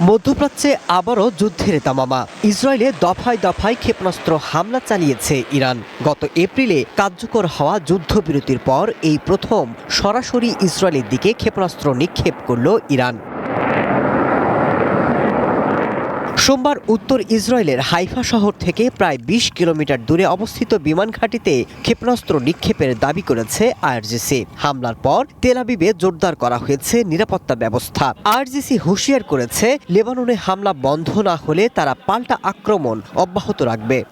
মধ্যপ্রাচ্যে আবারও যুদ্ধের তামামা। ইসরায়েলে দফায় দফায় ক্ষেপণাস্ত্র হামলা চালিয়েছে ইরান। গত এপ্রিলে কার্যকর হওয়া যুদ্ধবিরতির পর এই প্রথম সরাসরি ইসরায়েলের দিকে ক্ষেপণাস্ত্র নিক্ষেপ করল ইরান। সোমবার উত্তর ইসরায়েলের হাইফা শহর থেকে প্রায় ২০ কিলোমিটার দূরে অবস্থিত বিমান ঘাঁটিতে ক্ষেপণাস্ত্র নিক্ষেপের দাবি করেছে আইআরজিসি। হামলার পর তেল আবিবে জোরদার করা হয়েছে নিরাপত্তা ব্যবস্থা। আইআরজিসি হুঁশিয়ার করেছে, লেবাননে হামলা বন্ধ না হলে তারা পাল্টা আক্রমণ অব্যাহত রাখবে।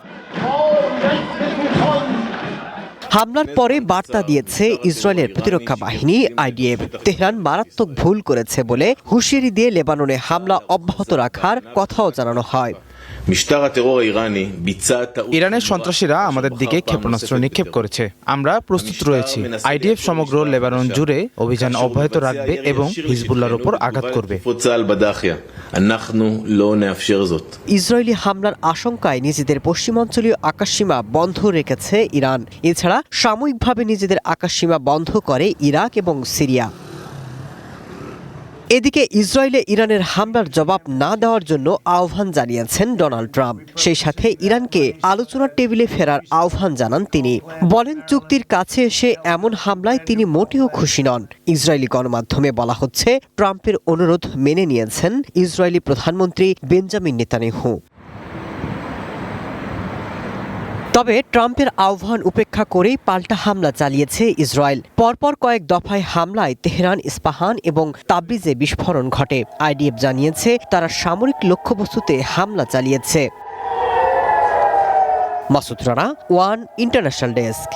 হামলার পরে বার্তা দিয়েছে ইসরায়েলের প্রতিরক্ষা বাহিনী আইডিএফ। তেহরান মারাত্মক ভুল করেছে বলে হুঁশিয়ারি দিয়ে লেবাননে হামলা অব্যাহত রাখার কথাও জানানো হয়। ইরানের সন্ত্রাসীরা আমাদের দিকে ক্ষেপণাস্ত্র নিক্ষেপ করেছে। আমরা প্রস্তুত রয়েছি। আইডিএফ সমগ্র লেবানন জুড়ে অভিযান অব্যাহত রাখবে এবং হিজবুল্লাহর উপর আঘাত করবে। ইসরায়েলি হামলার আশঙ্কায় নিজেদের পশ্চিমাঞ্চলীয় আকাশসীমা বন্ধ রেখেছে ইরান। এছাড়া সাময়িকভাবে নিজেদের আকাশসীমা বন্ধ করে ইরাক এবং সিরিয়া। এদিকে ইসরায়েলে ইরানের হামলার জবাব না দেওয়ার জন্য আহ্বান জানিয়েছেন ডোনাল্ড ট্রাম্প। সেই সাথে ইরানকে আলোচনার টেবিলে ফেরার আহ্বান জানান তিনি। বলেন, চুক্তির কাছে এসে এমন হামলায় তিনি মোটেও খুশি নন। ইসরায়েলি গণমাধ্যমে বলা হচ্ছে, ট্রাম্পের অনুরোধ মেনে নিয়েছেন ইসরায়েলি প্রধানমন্ত্রী বেঞ্জামিন নেতানিয়াহু। তবে ট্রাম্পের আহ্বান উপেক্ষা করেই পাল্টা হামলা চালিয়েছে ইসরায়েল। পরপর কয়েক দফায় হামলায় তেহরান, ইস্পাহান এবং তাবরিজে বিস্ফোরণ ঘটে। আইডিএফ জানিয়েছে তারা সামরিক লক্ষ্যবস্তুতে হামলা চালিয়েছে। Masud Rana, one international desk.